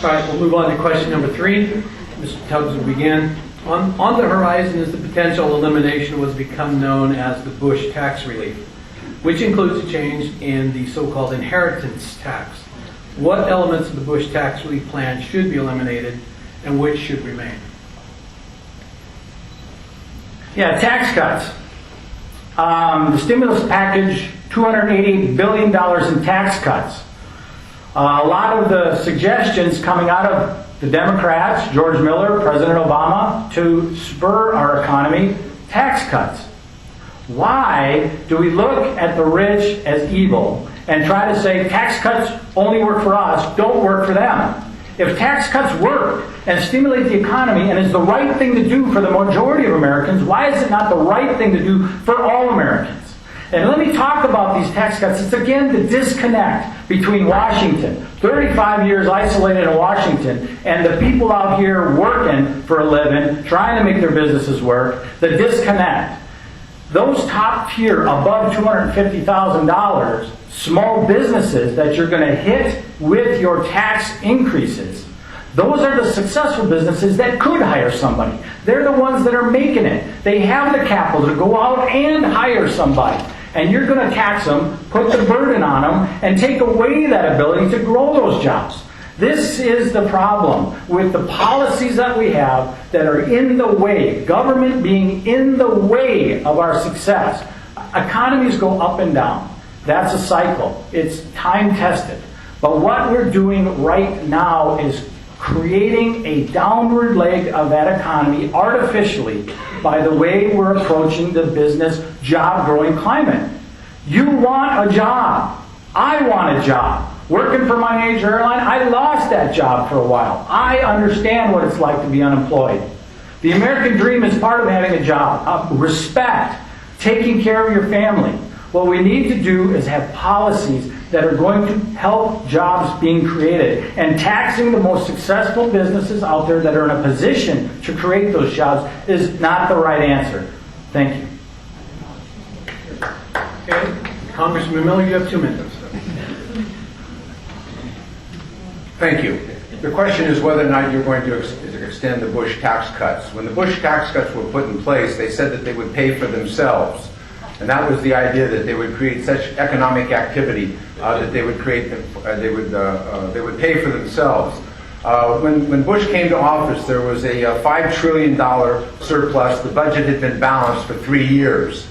All right, we'll move on to question number 3. Mr. Tubbs will begin. On the horizon is the potential elimination of what's become known as the Bush tax relief, which includes a change in the so-called inheritance tax. What elements of the Bush tax relief plan should be eliminated and which should remain? Yeah, tax cuts. The stimulus package, $288 billion in tax cuts. A lot of the suggestions coming out of the Democrats, George Miller, President Obama, to spur our economy, tax cuts. Why do we look at the rich as evil and try to say tax cuts only work for us, don't work for them? If tax cuts work and stimulate the economy and is the right thing to do for the majority of Americans, why is it not the right thing to do for all Americans? And let me talk about these tax cuts. It's again the disconnect between Washington, 35 years isolated in Washington, and the people out here working for a living, trying to make their businesses work, the disconnect. Those top tier, above $250,000, small businesses that you're going to hit with your tax increases, those are the successful businesses that could hire somebody. They're the ones that are making it. They have the capital to go out and hire somebody. And you're going to tax them, put the burden on them, and take away that ability to grow those jobs. This is the problem with the policies that we have that are in the way, government being in the way of our success. Economies go up and down. That's a cycle. It's time-tested. But what we're doing right now is creating a downward leg of that economy artificially by the way we're approaching the business job-growing climate. You want a job. I want a job. Working for my major airline, I lost that job for a while. I understand what it's like to be unemployed. The American dream is part of having a job. Respect. Taking care of your family. What we need to do is have policies that are going to help jobs being created. And taxing the most successful businesses out there that are in a position to create those jobs is not the right answer. Thank you. Okay. Congressman Miller, you have 2 minutes. Thank you. The question is whether or not you're going to extend the Bush tax cuts. When the Bush tax cuts were put in place, they said that they would pay for themselves. And that was the idea, that they would create such economic activity that they would pay for themselves. When Bush came to office, there was a $5 trillion surplus. The budget had been balanced for 3 years.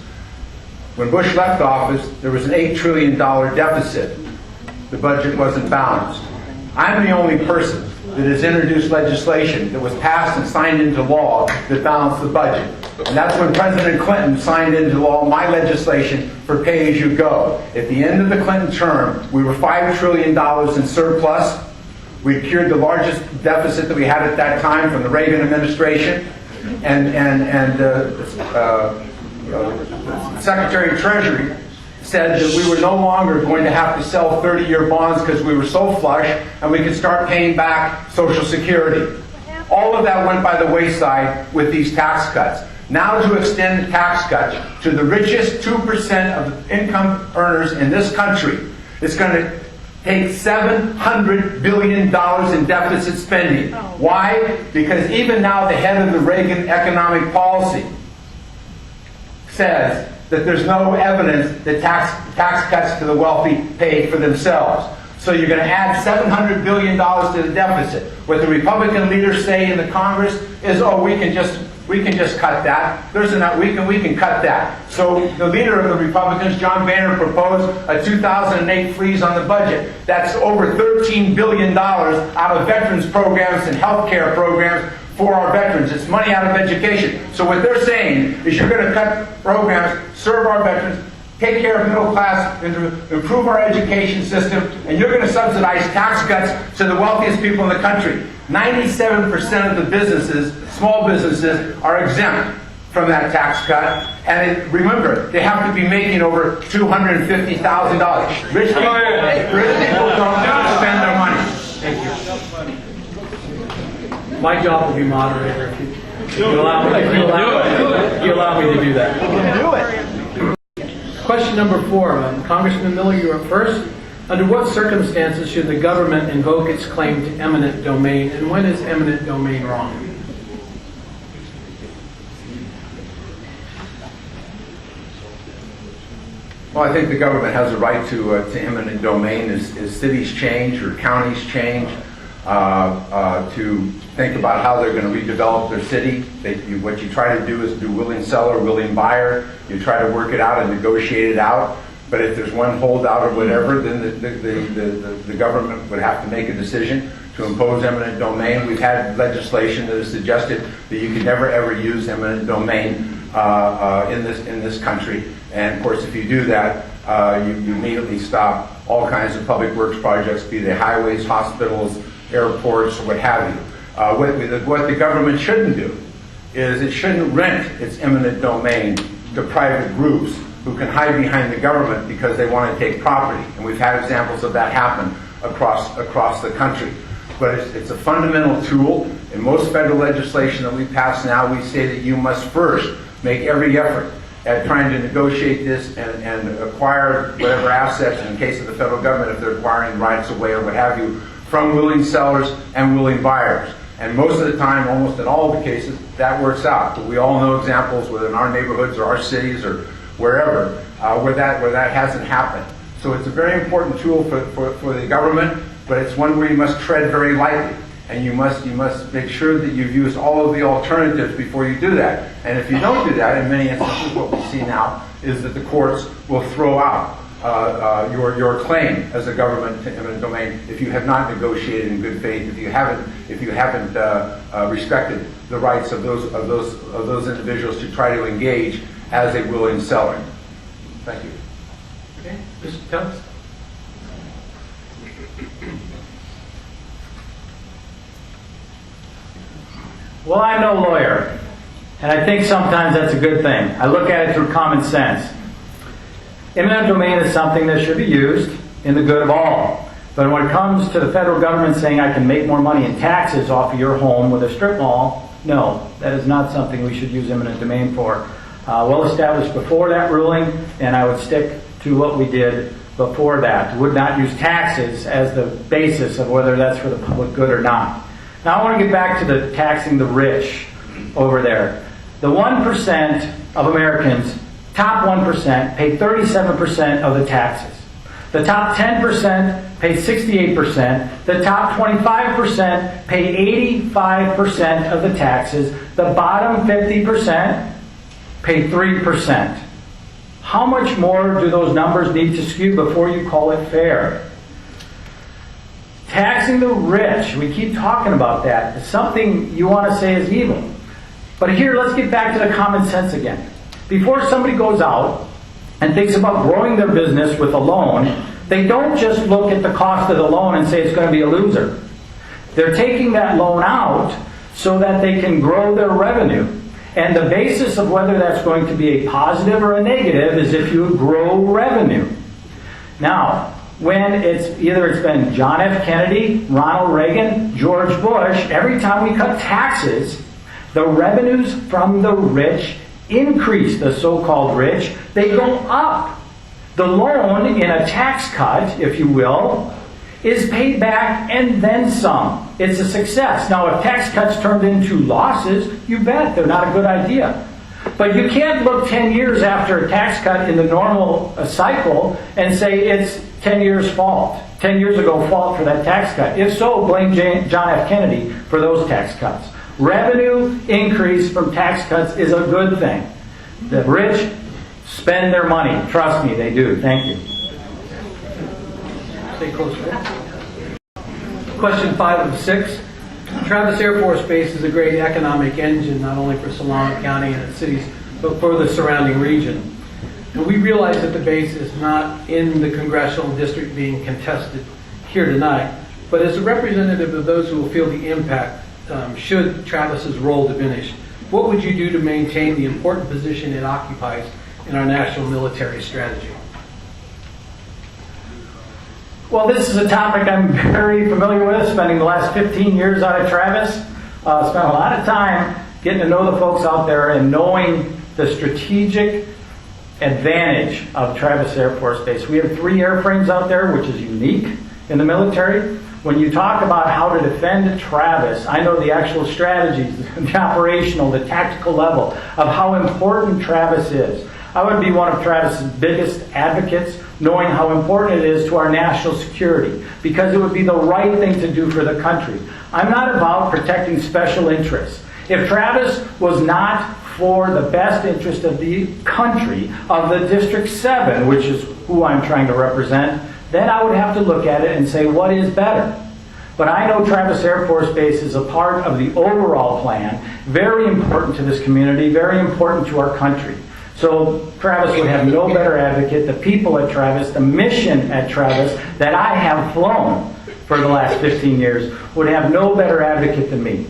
When Bush left office, there was an $8 trillion deficit. The budget wasn't balanced. I'm the only person that has introduced legislation that was passed and signed into law that balanced the budget. And that's when President Clinton signed into law my legislation for pay-as-you-go. At the end of the Clinton term, we were $5 trillion in surplus. We cured the largest deficit that we had at that time from the Reagan administration. And Secretary of Treasury said that we were no longer going to have to sell 30-year bonds because we were so flush, and we could start paying back Social Security. All of that went by the wayside with these tax cuts. Now to extend the tax cuts to the richest 2% of income earners in this country, it's going to take $700 billion in deficit spending. Why? Because even now the head of the Reagan economic policy says that there's no evidence that tax cuts to the wealthy pay for themselves. So you're going to add $700 billion to the deficit. What the Republican leaders say in the Congress is, oh, we can just cut that. We can cut that. So the leader of the Republicans, John Boehner, proposed a 2008 freeze on the budget. That's over $13 billion out of veterans programs and health care programs for our veterans. It's money out of education. So what they're saying is you're going to cut programs, serve our veterans, take care of middle class, and improve our education system, and you're going to subsidize tax cuts to the wealthiest people in the country. 97% of the businesses, small businesses, are exempt from that tax cut. And remember, they have to be making over $250,000. Rich people don't spend their money. Thank you. My job will be moderator. If you allow me to do that. You can do it. Question number 4. Congressman Miller, you are first. Under what circumstances should the government invoke its claim to eminent domain, and when is eminent domain wrong? Well, I think the government has a right to eminent domain as cities change or counties change, to think about how they're going to redevelop their city. What you try to do is do willing seller, willing buyer. You try to work it out and negotiate it out. But if there's one holdout or whatever, then the government would have to make a decision to impose eminent domain. We've had legislation that has suggested that you can never ever use eminent domain in this country. And of course, if you do that, you immediately stop all kinds of public works projects, be they highways, hospitals, airports, or what have you. What the government shouldn't do is it shouldn't rent its eminent domain to private groups who can hide behind the government because they want to take property. And we've had examples of that happen across the country. But it's a fundamental tool. In most federal legislation that we pass now, we say that you must first make every effort at trying to negotiate this and acquire whatever assets, in the case of the federal government, if they're acquiring rights away or what have you, from willing sellers and willing buyers. And most of the time, almost in all of the cases, that works out. But we all know examples within our neighborhoods or our cities or wherever where that hasn't happened. So it's a very important tool for the government, but it's one where you must tread very lightly. And you must make sure that you've used all of the alternatives before you do that. And if you don't do that, in many instances what we see now is that the courts will throw out your claim as a government to eminent domain if you have not negotiated in good faith, if you haven't respected the rights of those individuals to try to engage as a willing seller. Thank you. Okay, Mr. Tubbs? Well, I'm no lawyer, and I think sometimes that's a good thing. I look at it through common sense. Eminent domain is something that should be used in the good of all. But when it comes to the federal government saying I can make more money in taxes off of your home with a strip mall, no, that is not something we should use eminent domain for. Well established before that ruling, and I would stick to what we did before that. Would not use taxes as the basis of whether that's for the public good or not. Now I want to get back to the taxing the rich over there. The 1% of Americans, top 1%, pay 37% of the taxes. The top 10% pay 68%. The top 25% pay 85% of the taxes. The bottom 50% pay 3%. How much more do those numbers need to skew before you call it fair? Taxing the rich, we keep talking about that. It's something you want to say is evil. But here, let's get back to the common sense again. Before somebody goes out and thinks about growing their business with a loan, they don't just look at the cost of the loan and say it's going to be a loser. They're taking that loan out so that they can grow their revenue. And the basis of whether that's going to be a positive or a negative is if you grow revenue. Now, when it's been John F. Kennedy, Ronald Reagan, George Bush, every time we cut taxes, the revenues from the rich increase, the so-called rich, they go up. The loan in a tax cut, if you will, is paid back and then some. It's a success. Now, if tax cuts turned into losses, you bet they're not a good idea. But you can't look 10 years after a tax cut in the normal cycle and say it's 10 years' fault, 10 years ago fault for that tax cut. If so, blame John F. Kennedy for those tax cuts. Revenue increase from tax cuts is a good thing. The rich spend their money. Trust me, they do. Thank you. Stay close. Question 5 of 6. Travis Air Force Base is a great economic engine, not only for Solano County and its cities, but for the surrounding region. And we realize that the base is not in the congressional district being contested here tonight, but as a representative of those who will feel the impact should Travis's role diminish. What would you do to maintain the important position it occupies in our national military strategy? Well, this is a topic I'm very familiar with, spending the last 15 years out at Travis. Spent a lot of time getting to know the folks out there and knowing the strategic advantage of Travis Air Force Base. We have 3 airframes out there, which is unique in the military. When you talk about how to defend Travis, I know the actual strategies, the operational, the tactical level of how important Travis is. I would be one of Travis's biggest advocates, knowing how important it is to our national security, because it would be the right thing to do for the country. I'm not about protecting special interests. If Travis was not for the best interest of the country, of the District 7, which is who I'm trying to represent, then I would have to look at it and say, what is better? But I know Travis Air Force Base is a part of the overall plan, very important to this community, very important to our country. So Travis would have no better advocate. The people at Travis, the mission at Travis that I have flown for the last 15 years would have no better advocate than me.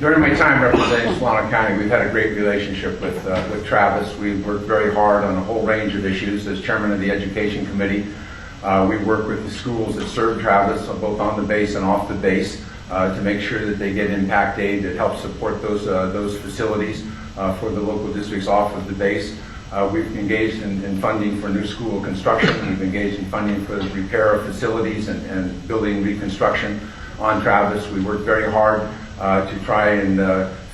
During my time representing Solano County, we've had a great relationship with Travis. We've worked very hard on a whole range of issues. As chairman of the Education Committee, we work with the schools that serve Travis, both on the base and off the base, to make sure that they get impact aid that helps support those facilities for the local districts off of the base. We've engaged in funding for new school construction. We've engaged in funding for the repair of facilities and building reconstruction on Travis. We worked very hard to try and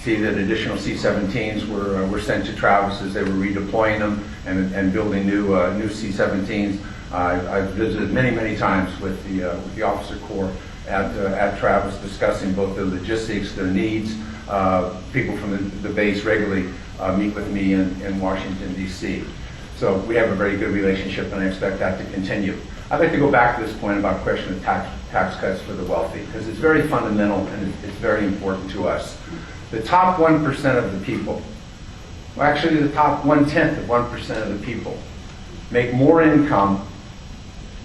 see that additional C-17s were sent to Travis as they were redeploying them and building new C-17s. I've visited many times with the officer corps at Travis, discussing both the logistics, their needs. People from the base regularly meet with me in Washington, D.C. So we have a very good relationship, and I expect that to continue. I'd like to go back to this point about the question of tax cuts for the wealthy, because it's very fundamental and it's very important to us. The top 1% of the people, well, actually the top 1/10 of 1% of the people, make more income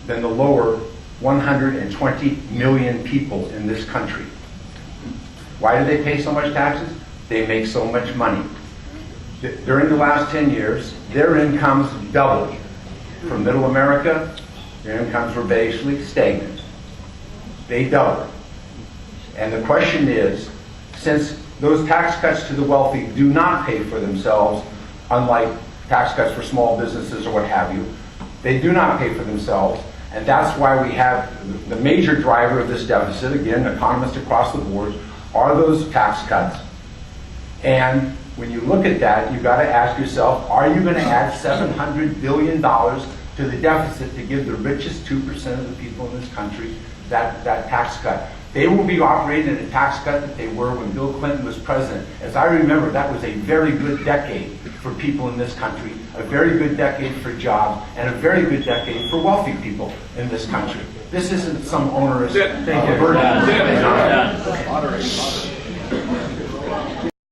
than the lower 120 million people in this country. Why do they pay so much taxes? They make so much money. During the last 10 years, their incomes doubled. For Middle America, their incomes were basically stagnant. They doubled. And the question is, since those tax cuts to the wealthy do not pay for themselves, unlike tax cuts for small businesses or what have you, they do not pay for themselves. And that's why we have the major driver of this deficit, again, economists across the board, are those tax cuts. And when you look at that, you've got to ask yourself, are you going to add $700 billion to the deficit to give the richest 2% of the people in this country that tax cut? They will be operating at a tax cut that they were when Bill Clinton was president. As I remember, that was a very good decade for people in this country, a very good decade for jobs, and a very good decade for wealthy people in this country. This isn't some onerous burden.